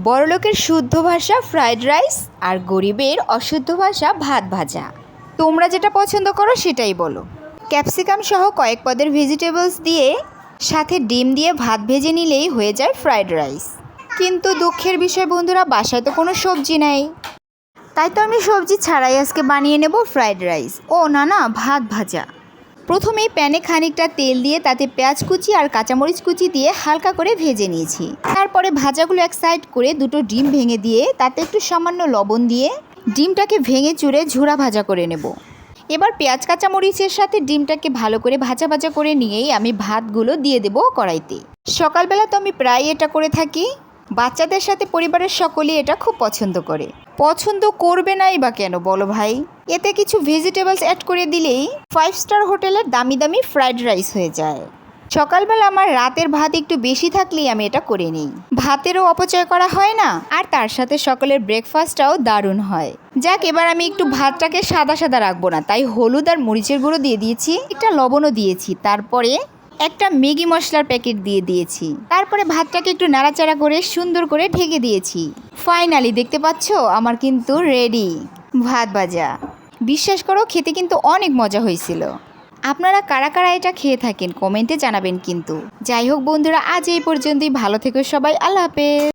বড়লোকের শুদ্ধ ভাষা fried rice আর গরিবের অশুদ্ধ ভাষা ভাত ভাজা। তোমরা যেটা পছন্দ করো সেটাই বলো। ক্যাপসিকাম সহ কয়েক পদের ভেজিটেবলস দিয়ে সাথে ডিম দিয়ে ভাত ভেজে নিলেই হয়ে যায় ফ্রাইড রাইস। কিন্তু দুঃখের বিষয় বন্ধুরা, বাসায় তো কোনো সবজি নাই, তাই তো আমি সবজি ছাড়াই আজকে বানিয়ে নেব ফ্রাইড রাইস। ও না না, ভাত ভাজা। প্রথমেই প্যানে খানিকটা তেল দিয়ে তাতে পেঁয়াজ কুচি আর কাঁচামরিচ কুচি দিয়ে হালকা করে ভেজে নিয়েছি। তারপরে ভাজাগুলো এক সাইড করে দুটো ডিম ভেঙে দিয়ে তাতে একটু সামান্য লবণ দিয়ে ডিমটাকে ভেঙে চুরে ঝুরা ভাজা করে নেব। এবার পেঁয়াজ কাঁচামরিচের সাথে ডিমটাকে ভালো করে ভাজা ভাজা করে নিয়েই আমি ভাতগুলো দিয়ে দেব কড়াইতে। সকালবেলা তো আমি প্রায় এটা করে থাকি। বাচ্চাদের সাথে পরিবারের সকলেই এটা খুব পছন্দ করে। পছন্দ করবে নাই বা কেন বলো ভাই? এতে কিছু ভেজিটেবলস অ্যাড করে দিলেই 5 স্টার হোটেলের দামি দামি ফ্রাইড রাইস হয়ে যায়। সকালবেলা আমার রাতের ভাত একটু বেশি থাকলেই আমি এটা করে নিই। ভাতেরও অপচয় করা হয় না, আর তার সাথে সকলের ব্রেকফাস্টটাও দারুণ হয়। যাক, এবার আমি একটু ভাতটাকে সাদা সাদা রাখবো না, তাই হলুদ আর মরিচের গুঁড়ো দিয়ে দিয়েছি, একটা লবণও দিয়েছি, তারপরে একটা ম্যাগি মশলার প্যাকেট দিয়ে দিয়েছি। তারপরে ভাতটাকে একটু নাড়াচাড়া করে সুন্দর করে ঢেকে দিয়েছি। ফাইনালি দেখতে পাচ্ছ আমার কিন্তু রেডি ভাত ভাজা। বিশ্বাস করো, খেতে কিন্তু অনেক মজা হয়েছিল। আপনারা কারা কারা এটা খেয়ে থাকেন কমেন্টে জানাবেন কিন্তু। যাই হোক বন্ধুরা, আজ এই পর্যন্তই। ভালো থেকো সবাই। আল্লাহ হাফেজ।